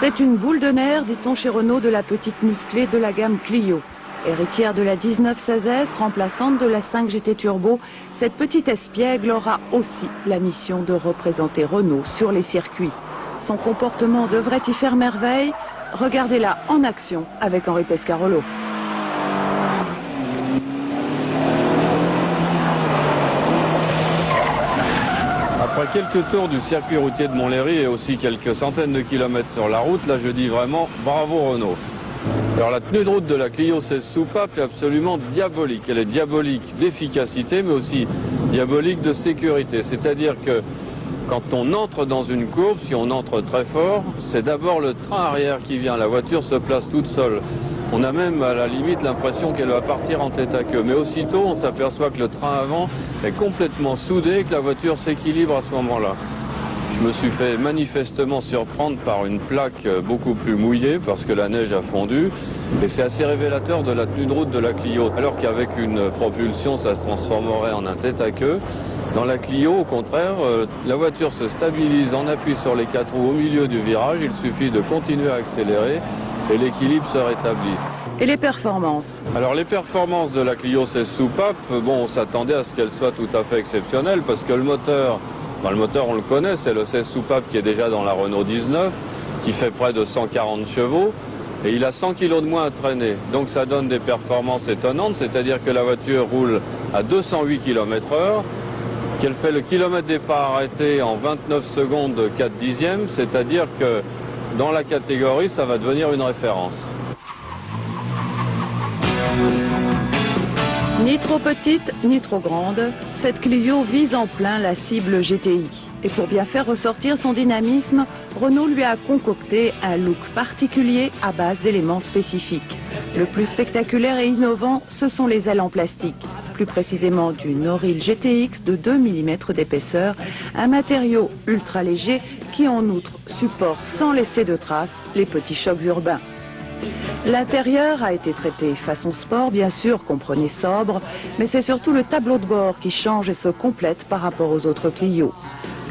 C'est une boule de nerfs, dit-on chez Renault, de la petite musclée de la gamme Clio. Héritière de la 1916S, remplaçante de la 5 GT Turbo, cette petite espiègle aura aussi la mission de représenter Renault sur les circuits. Son comportement devrait y faire merveille. Regardez-la en action avec Henri Pescarolo. Après quelques tours du circuit routier de Montlhéry et aussi quelques centaines de kilomètres sur la route, là je dis vraiment bravo Renault. Alors la tenue de route de la Clio 16 soupape est absolument diabolique. Elle est diabolique d'efficacité mais aussi diabolique de sécurité. C'est-à-dire que quand on entre dans une courbe, si on entre très fort, c'est d'abord le train arrière qui vient. La voiture se place toute seule. On a même à la limite l'impression qu'elle va partir en tête à queue. Mais aussitôt, on s'aperçoit que le train avant est complètement soudé et que la voiture s'équilibre à ce moment-là. Je me suis fait manifestement surprendre par une plaque beaucoup plus mouillée parce que la neige a fondu. Et c'est assez révélateur de la tenue de route de la Clio. Alors qu'avec une propulsion, ça se transformerait en un tête à queue. Dans la Clio, au contraire, la voiture se stabilise en appui sur les 4 roues au milieu du virage. Il suffit de continuer à accélérer et l'équilibre se rétablit. Et les performances? Alors les performances de la Clio 16 soupape, bon, on s'attendait à ce qu'elles soient tout à fait exceptionnelles parce que le moteur on le connaît, c'est le 16 soupape qui est déjà dans la Renault 19, qui fait près de 140 chevaux. Et il a 100 kg de moins à traîner. Donc ça donne des performances étonnantes, c'est-à-dire que la voiture roule à 208 km/h, qu'elle fait le kilomètre départ arrêté en 29 secondes 4 dixièmes, c'est-à-dire que dans la catégorie, ça va devenir une référence. Ni trop petite, ni trop grande, cette Clio vise en plein la cible GTI. Et pour bien faire ressortir son dynamisme, Renault lui a concocté un look particulier à base d'éléments spécifiques. Le plus spectaculaire et innovant, ce sont les ailes en plastique. Plus précisément du Noryl GTX de 2 mm d'épaisseur, un matériau ultra léger qui en outre supporte sans laisser de traces les petits chocs urbains. L'intérieur a été traité façon sport, bien sûr, comprenez sobre, mais c'est surtout le tableau de bord qui change et se complète par rapport aux autres Clio.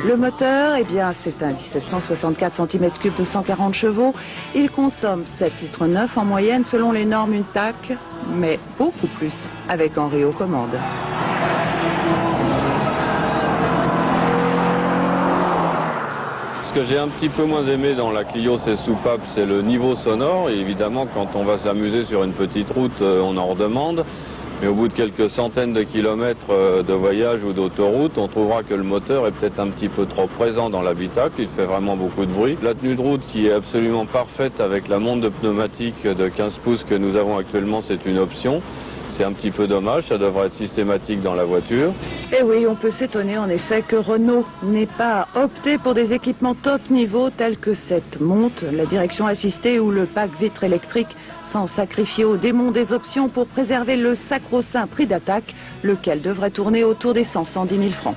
Le moteur, eh bien, c'est un 1764 cm3 de 140 chevaux. Il consomme 7,9 litres en moyenne selon les normes UNTAC, mais beaucoup plus avec Henri aux commandes. Ce que j'ai un petit peu moins aimé dans la Clio 16 soupape, c'est le niveau sonore. Et évidemment, quand on va s'amuser sur une petite route, on en redemande. Mais au bout de quelques centaines de kilomètres de voyage ou d'autoroute, on trouvera que le moteur est peut-être un petit peu trop présent dans l'habitacle. Il fait vraiment beaucoup de bruit. La tenue de route qui est absolument parfaite avec la montre de pneumatique de 15 pouces que nous avons actuellement, c'est une option. C'est un petit peu dommage, ça devrait être systématique dans la voiture. Et oui, on peut s'étonner en effet que Renault n'ait pas opté pour des équipements top niveau tels que cette montre, la direction assistée ou le pack vitre électrique, sans sacrifier au démon des options pour préserver le sacro-saint prix d'attaque, lequel devrait tourner autour des 100-110 000 francs.